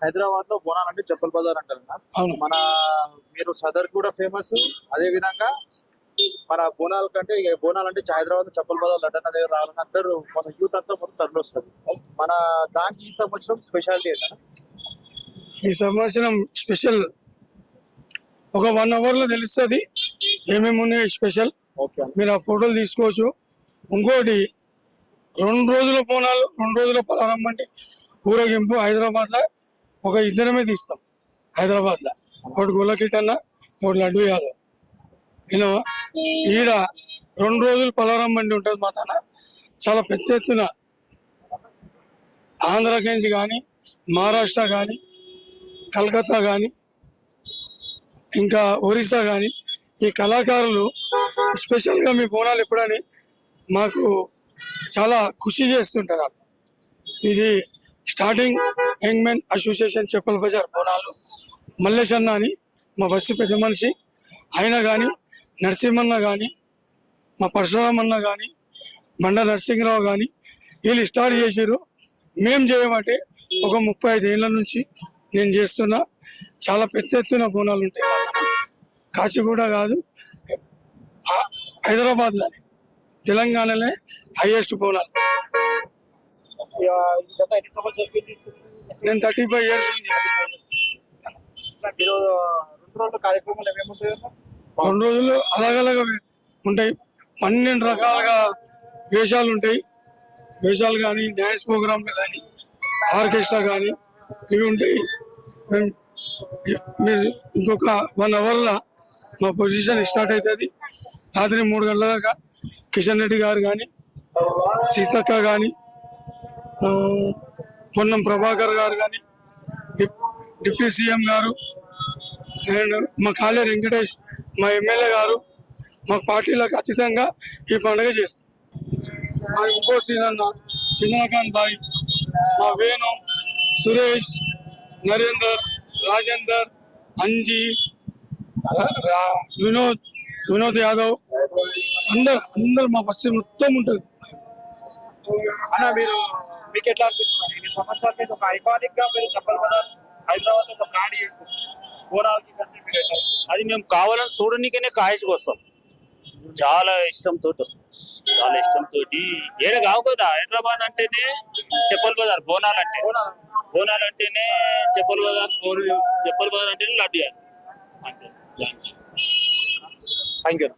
హైదరాబాద్ లో బోనాలు అంటే చెప్పల్ బజార్ అంటారు అన్న. అవును. మన మీరు సదర్ కూడా ఫేమస్. అదే విధంగా మన బోనాల కంటే బోనాలు అంటే హైదరాబాద్ లో చెప్పల్ బజార్ లడ్డన్న దగ్గర రావాలని అందరూ మన యూత్ అంతా మొత్తం తరలి వస్తుంది. మన దానికి ఈ సంవత్సరం స్పెషాలిటీ ఏంటన్నా? ఈ సంవత్సరం స్పెషల్ ఒక 1 hour లో తెలుస్తుంది ఏమేమి ఉన్నాయి స్పెషల్. ఓకే. మీరు ఆ ఫోటోలు తీసుకోవచ్చు. ఇంకోటి 2 రోజుల బోనాలు, 2 రోజుల పలారం అంటే ఊరేగింపు హైదరాబాద్ లో ఒక ఇద్దరమే తీస్తాం. హైదరాబాద్ లో ఒకటి గొల్లకిట్ అన్న, ఒకటి లడ్డు యాదవ్. ఇలా ఈడ 2 రోజులు పలారం బండి ఉంటుంది మా తన. చాలా పెద్ద ఎత్తున ఆంధ్రకేంచి కానీ, మహారాష్ట్ర కానీ, కలకత్తా కానీ, ఇంకా ఒరిస్సా కానీ ఈ కళాకారులు స్పెషల్గా మీ బోనాలు ఎప్పుడని మాకు చాలా ఖుషి చేస్తుంటారు. ఇది starting young men association Chappal Bazaar Bonalu. Mallesh అన్న అని మా బస్సు పెద్ద మనిషి, ఆయన కానీ, నరసింహన్న కానీ, మా పరశురామన్న కానీ, బండ నరసింహరావు కానీ వీళ్ళు స్టార్ట్ చేసారు. మేము చేయమంటే ఒక 35 ఏళ్ళ నుంచి నేను చేస్తున్నా. చాలా పెద్ద ఎత్తున బోనాలు ఉంటాయి. కాచిగూడ కాదు, హైదరాబాద్లోనే, తెలంగాణలో హైయెస్ట్ బోనాలు. నేను 35 years నుంచి చేస్తాను. 2 రోజుల కార్యక్రమాలు ఏమేమి 2 రోజులు అలాగలాగా ఉంటాయి. 12 రకాలుగా వేషాలు ఉంటాయి. వేషాలు కానీ, డ్యాన్స్ ప్రోగ్రాంలు కానీ, ఆర్కెస్ట్రా కానీ ఇవి ఉంటాయి. మీరు ఇంకొక 1 hour మా పొజిషన్ స్టార్ట్ అవుతుంది. రాత్రి 3 గంటల దాకా కిషన్ రెడ్డి గారు కానీ, సీతక్క కానీ, పొన్నం ప్రభాకర్ గారు కానీ, డిప్యూటీ సీఎం గారు అండ్ మా కాళే వెంకటేష్ మా ఎమ్మెల్యే గారు మా పార్టీలకు అతీతంగా ఈ పండుగ చేస్తాం. మా ఇంకో సీనన్న చంద్రకాంత్ బాయ్, మా వేణు, సురేష్, నరేందర్, రాజేందర్, అంజీ, వినోద్ యాదవ్ అందరు మా బస్సు మొత్తం ఉంటుంది. అన్న మీకు ఎట్లా అనిపిస్తుంది? ఈ సంవత్సరానికి ఒక ఐకానిక్ గా మీరు చెప్పల్ బజార్ హైదరాబాద్ లో ఒక బ్రాండ్ చేస్తుంది బోనాలకి కంటే మీరు ఎట్లా? అది మేము కావాలని చూడడానికనే కాయసుకు వస్తాం. చాలా ఇష్టంతో వస్తాం. చాలా ఇష్టంతో ఏడ కావు కదా. హైదరాబాద్ అంటేనే చెప్పల్ బజార్, బోనాలు అంటేనే చెప్పల్ బజార్, చెప్పల్ బజార్ అంటేనే లడ్డు అంతే. Thank you.